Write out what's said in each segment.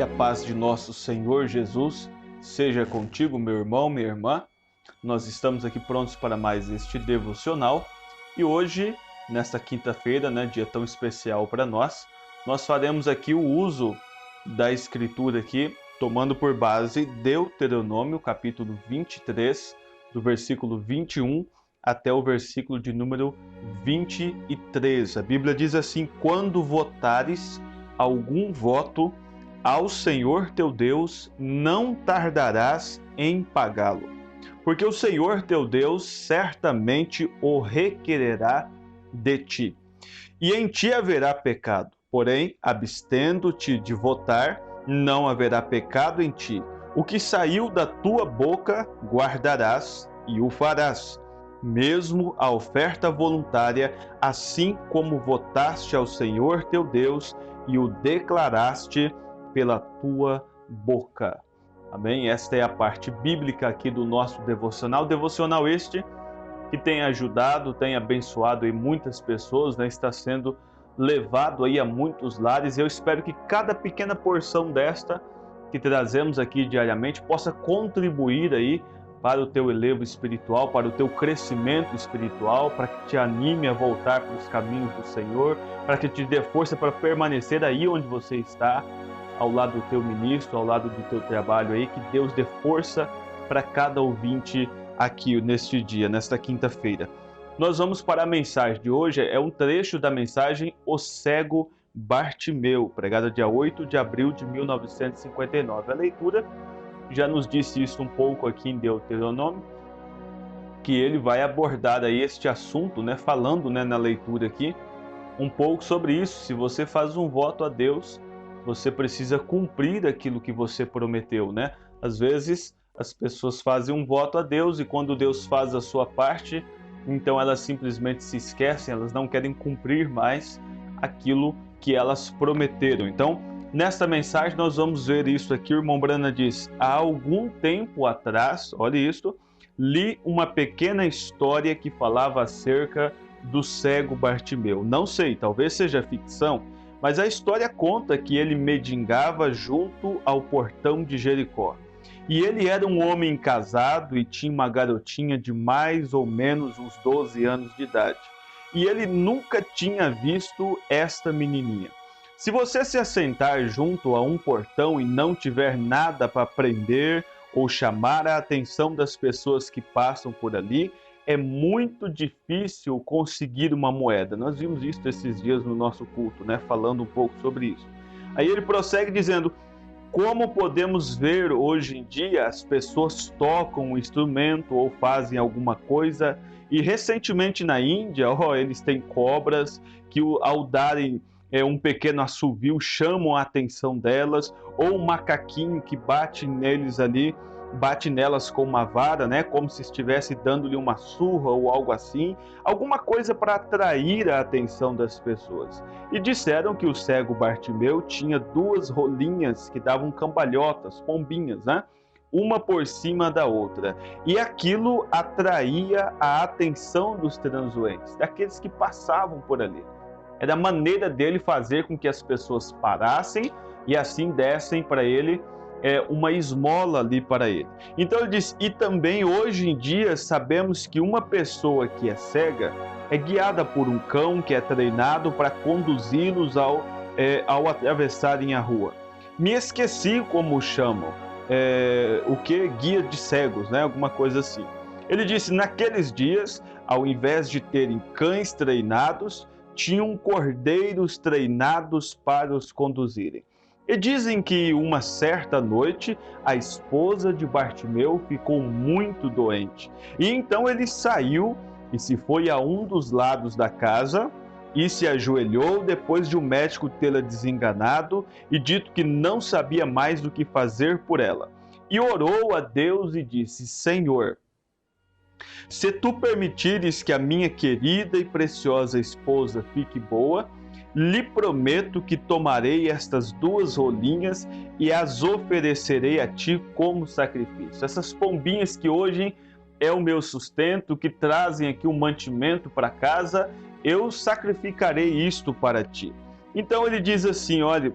Que a paz de nosso Senhor Jesus seja contigo, meu irmão, minha irmã. Nós estamos aqui prontos para mais este devocional e hoje, nesta quinta-feira, dia tão especial para nós faremos aqui o uso da escritura aqui, tomando por base Deuteronômio, capítulo 23, do versículo 21 até o versículo de número 23. A Bíblia diz assim: quando votares algum voto ao Senhor teu Deus, não tardarás em pagá-lo, porque o Senhor teu Deus certamente o requererá de ti. E em ti haverá pecado, porém, abstendo-te de votar, não haverá pecado em ti. O que saiu da tua boca guardarás e o farás, mesmo a oferta voluntária, assim como votaste ao Senhor teu Deus e o declaraste pela tua boca. Amém? Esta é a parte bíblica aqui do nosso devocional. Devocional este que tem ajudado, tem abençoado aí muitas pessoas, está sendo levado aí a muitos lares. Eu espero que cada pequena porção desta que trazemos aqui diariamente possa contribuir aí para o teu elevo espiritual, para o teu crescimento espiritual, para que te anime a voltar para os caminhos do Senhor, para que te dê força para permanecer aí onde você está, ao lado do teu ministro, ao lado do teu trabalho aí. Que Deus dê força para cada ouvinte aqui neste dia, nesta quinta-feira. Nós vamos para a mensagem de hoje, é um trecho da mensagem O Cego Bartimeu, pregada dia 8 de abril de 1959. A leitura já nos disse isso um pouco aqui em Deuteronômio, que ele vai abordar aí este assunto, falando na leitura aqui um pouco sobre isso. Se você faz um voto a Deus, você precisa cumprir aquilo que você prometeu, Às vezes as pessoas fazem um voto a Deus e quando Deus faz a sua parte, então elas simplesmente se esquecem, elas não querem cumprir mais aquilo que elas prometeram. Então, nesta mensagem nós vamos ver isso aqui. O irmão Brana diz: há algum tempo atrás, olha isso, li uma pequena história que falava acerca do cego Bartimeu. Não sei, talvez seja ficção, mas a história conta que ele mendigava junto ao portão de Jericó. E ele era um homem casado e tinha uma garotinha de mais ou menos uns 12 anos de idade. E ele nunca tinha visto esta menininha. Se você se assentar junto a um portão e não tiver nada para prender ou chamar a atenção das pessoas que passam por ali, é muito difícil conseguir uma moeda. Nós vimos isso esses dias no nosso culto, falando um pouco sobre isso. Aí ele prossegue dizendo: como podemos ver hoje em dia, as pessoas tocam um instrumento ou fazem alguma coisa, e recentemente na Índia, eles têm cobras que ao darem um pequeno assovio chamam a atenção delas, ou um macaquinho que bate neles ali, bate nelas com uma vara, como se estivesse dando-lhe uma surra ou algo assim, alguma coisa para atrair a atenção das pessoas. E disseram que o cego Bartimeu tinha duas rolinhas que davam cambalhotas, pombinhas, uma por cima da outra. E aquilo atraía a atenção dos transeuntes, daqueles que passavam por ali. Era a maneira dele fazer com que as pessoas parassem e assim dessem para ele uma esmola ali para ele. Então ele diz: e também hoje em dia sabemos que uma pessoa que é cega é guiada por um cão que é treinado para conduzi-los ao atravessarem a rua. Me esqueci como chamam, o que? Guia de cegos, alguma coisa assim. Ele disse: naqueles dias, ao invés de terem cães treinados, tinham cordeiros treinados para os conduzirem. E dizem que uma certa noite a esposa de Bartimeu ficou muito doente. E então ele saiu e se foi a um dos lados da casa e se ajoelhou depois de o médico tê-la desenganado e dito que não sabia mais do que fazer por ela. E orou a Deus e disse: Senhor, se tu permitires que a minha querida e preciosa esposa fique boa, lhe prometo que tomarei estas duas rolinhas e as oferecerei a ti como sacrifício. Essas pombinhas que hoje é o meu sustento, que trazem aqui um mantimento para casa, eu sacrificarei isto para ti. Então ele diz assim: olha,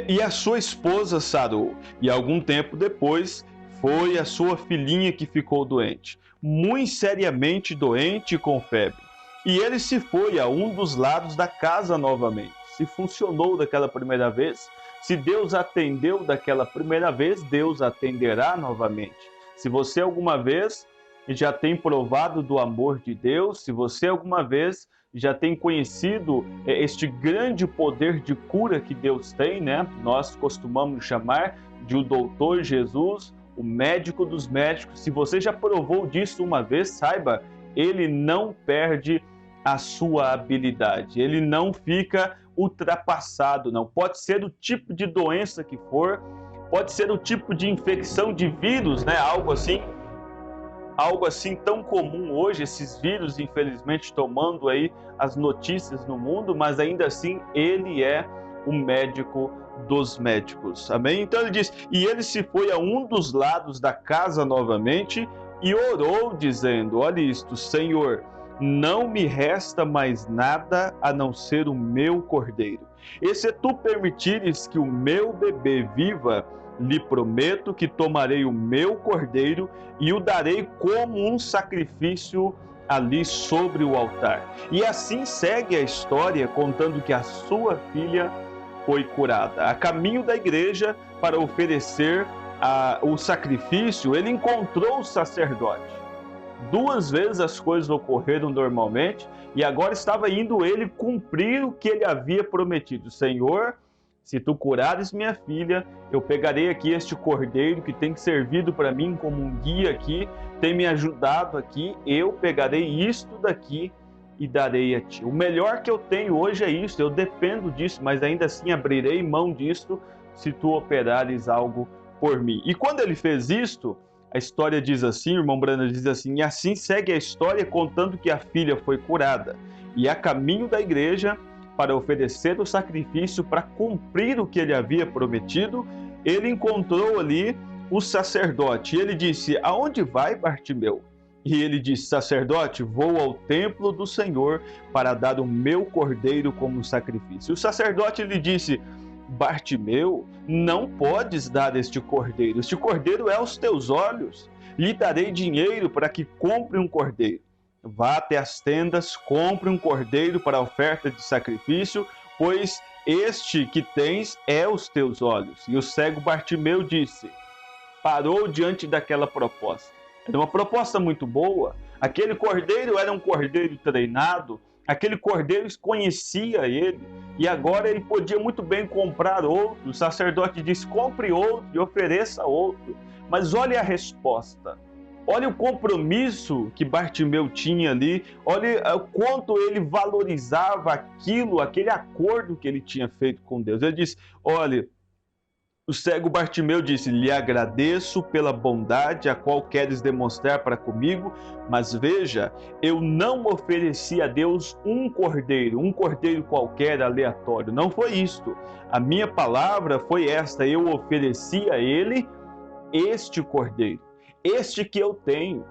E a sua esposa sarou. E algum tempo depois foi a sua filhinha que ficou doente, muito seriamente doente com febre. E ele se foi a um dos lados da casa novamente. Se funcionou daquela primeira vez, se Deus atendeu daquela primeira vez, Deus atenderá novamente. Se você alguma vez já tem provado do amor de Deus, se você alguma vez já tem conhecido este grande poder de cura que Deus tem, né? Nós costumamos chamar de o doutor Jesus, o médico dos médicos. Se você já provou disso uma vez, saiba, ele não perde a sua habilidade, ele não fica ultrapassado, não. Pode ser o tipo de doença que for, pode ser o tipo de infecção de vírus, né? Algo assim tão comum hoje, esses vírus, infelizmente, tomando aí as notícias no mundo, mas ainda assim ele é o médico dos médicos. Amém? Então ele diz, e ele se foi a um dos lados da casa novamente e orou, dizendo, olha isto, Senhor, não me resta mais nada a não ser o meu cordeiro. E se tu permitires que o meu bebê viva, lhe prometo que tomarei o meu cordeiro e o darei como um sacrifício ali sobre o altar. E assim segue a história, contando que a sua filha foi curada. A caminho da igreja, para oferecer o sacrifício, ele encontrou o sacerdote. 2 vezes as coisas ocorreram normalmente, e agora estava indo ele cumprir o que ele havia prometido. Senhor, se tu curares minha filha, eu pegarei aqui este cordeiro que tem servido para mim como um guia aqui, tem me ajudado aqui, eu pegarei isto daqui e darei a ti. O melhor que eu tenho hoje é isso, eu dependo disso, mas ainda assim abrirei mão disto se tu operares algo por mim. E quando ele fez isto, a história diz assim, o irmão Branham diz assim, e assim segue a história contando que a filha foi curada. E a caminho da igreja, para oferecer o sacrifício, para cumprir o que ele havia prometido, ele encontrou ali o sacerdote. E ele disse, aonde vai Bartimeu? E ele disse, sacerdote, vou ao templo do Senhor para dar o meu cordeiro como sacrifício. O sacerdote lhe disse, Bartimeu, não podes dar este cordeiro é aos teus olhos. Lhe darei dinheiro para que compre um cordeiro. Vá até as tendas, compre um cordeiro para a oferta de sacrifício, pois este que tens é os teus olhos. E o cego Bartimeu disse, parou diante daquela proposta. Era uma proposta muito boa. Aquele cordeiro era um cordeiro treinado, aquele cordeiro conhecia ele, e agora ele podia muito bem comprar outro. O sacerdote disse, compre outro e ofereça outro. Mas olha a resposta. Olha o compromisso que Bartimeu tinha ali, olha o quanto ele valorizava aquilo, aquele acordo que ele tinha feito com Deus. Ele disse, olha, o cego Bartimeu disse, lhe agradeço pela bondade a qual queres demonstrar para comigo, mas veja, eu não ofereci a Deus um cordeiro qualquer aleatório, não foi isto. A minha palavra foi esta, eu ofereci a ele este cordeiro. Este que eu tenho,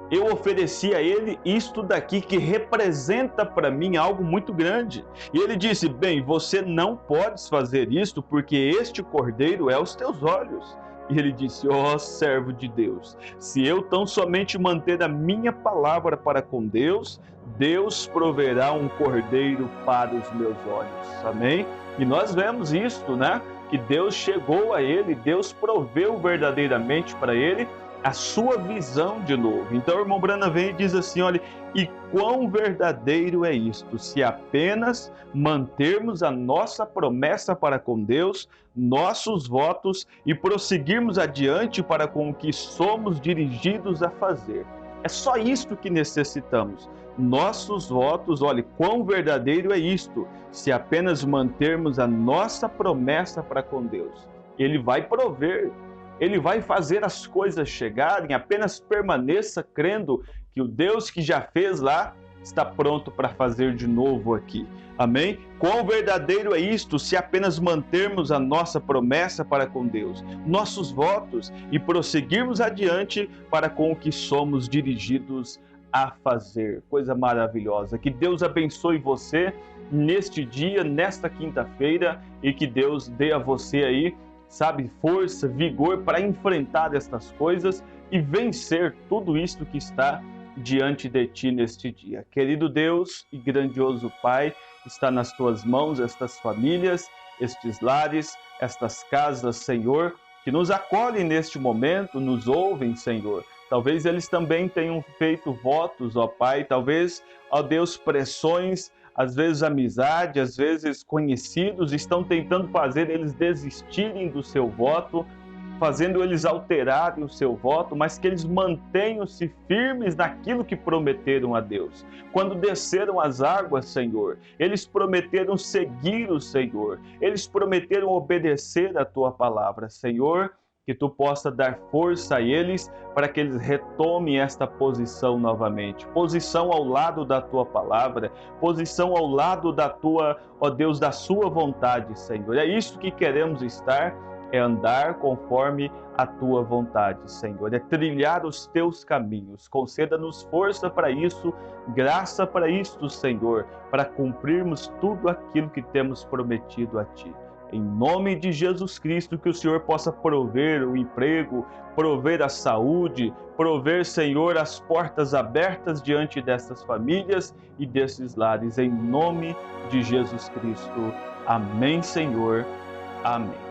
eu ofereci a ele isto daqui que representa para mim algo muito grande. E ele disse, bem, você não podes fazer isto porque este cordeiro é aos teus olhos. E ele disse, ó servo de Deus, se eu tão somente manter a minha palavra para com Deus, Deus proverá um cordeiro para os meus olhos. Amém? E nós vemos isto, né? Que Deus chegou a ele, Deus proveu verdadeiramente para ele a sua visão de novo. Então o irmão Branham vem e diz assim, olha, e quão verdadeiro é isto, se apenas mantermos a nossa promessa para com Deus, nossos votos e prosseguirmos adiante para com o que somos dirigidos a fazer. É só isto que necessitamos. Nossos votos, olha, quão verdadeiro é isto, se apenas mantermos a nossa promessa para com Deus. Ele vai prover, ele vai fazer as coisas chegarem, apenas permaneça crendo que o Deus que já fez lá está pronto para fazer de novo aqui. Amém? Quão verdadeiro é isto se apenas mantermos a nossa promessa para com Deus, nossos votos e prosseguirmos adiante para com o que somos dirigidos a fazer. Coisa maravilhosa. Que Deus abençoe você neste dia, nesta quinta-feira, e que Deus dê a você aí, sabe, força, vigor para enfrentar estas coisas e vencer tudo isto que está diante de ti neste dia. Querido Deus e grandioso Pai, está nas tuas mãos estas famílias, estes lares, estas casas, Senhor, que nos acolhem neste momento, nos ouvem, Senhor. Talvez eles também tenham feito votos, ó Pai, talvez, ó Deus, pressões, às vezes amizade, às vezes conhecidos, estão tentando fazer eles desistirem do seu voto, fazendo eles alterarem o seu voto, mas que eles mantenham-se firmes naquilo que prometeram a Deus. Quando desceram as águas, Senhor, eles prometeram seguir o Senhor, eles prometeram obedecer a Tua palavra, Senhor, que Tu possa dar força a eles para que eles retomem esta posição novamente. Posição ao lado da Tua palavra, posição ao lado da Tua, ó Deus, da Sua vontade, Senhor. É isso que queremos estar, é andar conforme a Tua vontade, Senhor. É trilhar os Teus caminhos. Conceda-nos força para isso, graça para isto, Senhor, para cumprirmos tudo aquilo que temos prometido a Ti. Em nome de Jesus Cristo, que o Senhor possa prover o emprego, prover a saúde, prover, Senhor, as portas abertas diante dessas famílias e desses lares. Em nome de Jesus Cristo. Amém, Senhor. Amém.